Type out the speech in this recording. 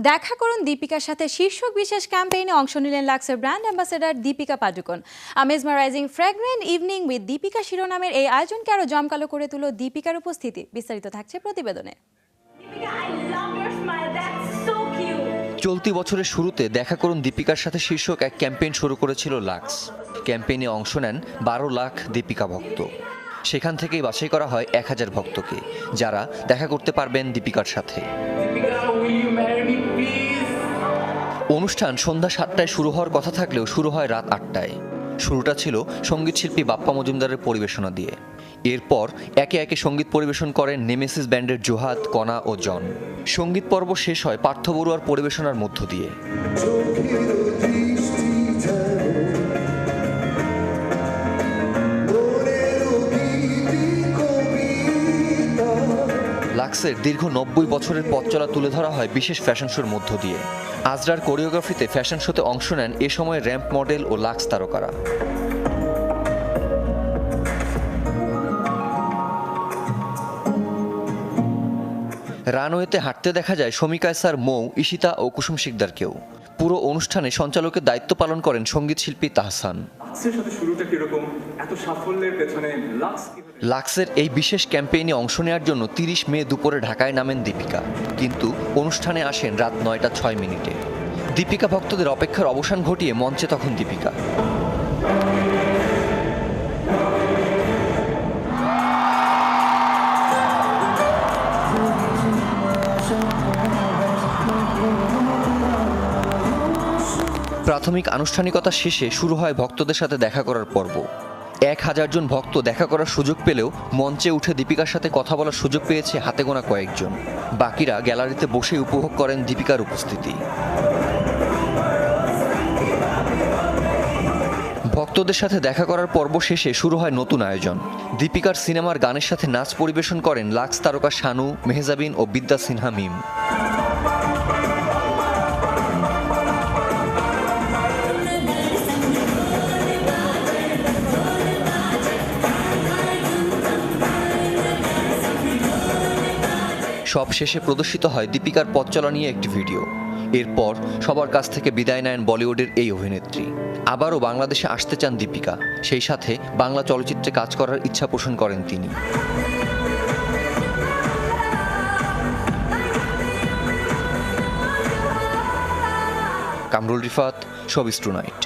দেখা করুন দীপিকার সাথে শীর্ষক বিশেষ ক্যাম্পেইনে অংশ নিলেন লাক্সের brand ambassador Deepika Padukone. Mesmerising fragrant evening with Deepika শিরোনামের এই আয়োজনকে আরো জমকালো করে তুলো দীপিকার উপস্থিতি। বিস্তারিত থাকছে প্রতিবেদনে। চলতি বছরের শুরুতে দেখা করুন দীপিকার সাথে শীর্ষক এক ক্যাম্পেইন শুরু করেছিল লাক্স। ক্যাম্পেইনে অংশ নেন 12 লাখ দীপিকা ভক্ত। সেখান থেকেই বাছাই করা হয় 1000 ভক্তকে, যারা দেখা করতে পারবেন দীপিকার সাথে। অনুষ্ঠান সন্ধ্যা 7টায় শুরু হওয়ার কথা থাকলেও শুরু হয় রাত 8টায়। শুরুটা ছিল সঙ্গীতশিল্পী বাপ্পা মজুমদারের পরিবেশনা দিয়ে। এরপর একে একে সঙ্গীত পরিবেশন করেন নেমেসিস ব্যান্ডের জোহাদ, কণা ও জন। সঙ্গীত পর্ব শেষ হয় পার্থ বড়ুয়ার পরিবেশনার মধ্য দিয়ে। লাক্সের দীর্ঘ 90 বছরের পথ চলা তুলে ধরা হয় বিশেষ ফ্যাশন শোর মধ্য দিয়ে। আজরার কোরিওগ্রাফিতে ফ্যাশন শোতে অংশ নেন এ সময় র্যাম্প মডেল ও লাক্স তারকারা। রানওয়েতে হাঁটতে দেখা যায় শমী কায়সার, মৌ, ঈশিতা ও কুসুম শিকদারকেও। পুরো অনুষ্ঠানে সঞ্চালকের দায়িত্ব পালন করেন সঙ্গীত শিল্পী তাহসান। লাক্সের এই বিশেষ ক্যাম্পেইনে অংশ নেওয়ার জন্য 30 মে দুপুরে ঢাকায় নামেন দীপিকা, কিন্তু অনুষ্ঠানে আসেন রাত 9টা 6 মিনিটে। দীপিকা ভক্তদের অপেক্ষার অবসান ঘটিয়ে মঞ্চে তখন দীপিকা। প্রাথমিক আনুষ্ঠানিকতা শেষে শুরু হয় ভক্তদের সাথে দেখা করার পর্ব। 1000 জন ভক্ত দেখা করার সুযোগ পেলেও মঞ্চে উঠে দীপিকার সাথে কথা বলার সুযোগ পেয়েছে হাতে গোনা কয়েকজন। বাকিরা গ্যালারিতে বসে উপভোগ করেন দীপিকার উপস্থিতি। ভক্তদের সাথে দেখা করার পর্ব শেষে শুরু হয় নতুন আয়োজন। দীপিকার সিনেমার গানের সাথে নাচ পরিবেশন করেন লাক্স তারকা শানু, মেহজাবিন ও বিদ্যা সিনহা মিম। সব শেষে প্রদর্শিত হয় দীপিকার পথ চলা নিয়ে একটি ভিডিও। এরপর সবার কাছ থেকে বিদায় নেন বলিউডের এই অভিনেত্রী। আবারও বাংলাদেশে আসতে চান দীপিকা, সেই সাথে বাংলা চলচ্চিত্রে কাজ করার ইচ্ছা পোষণ করেন তিনি। Kamrul Rifat, showbiz tonight.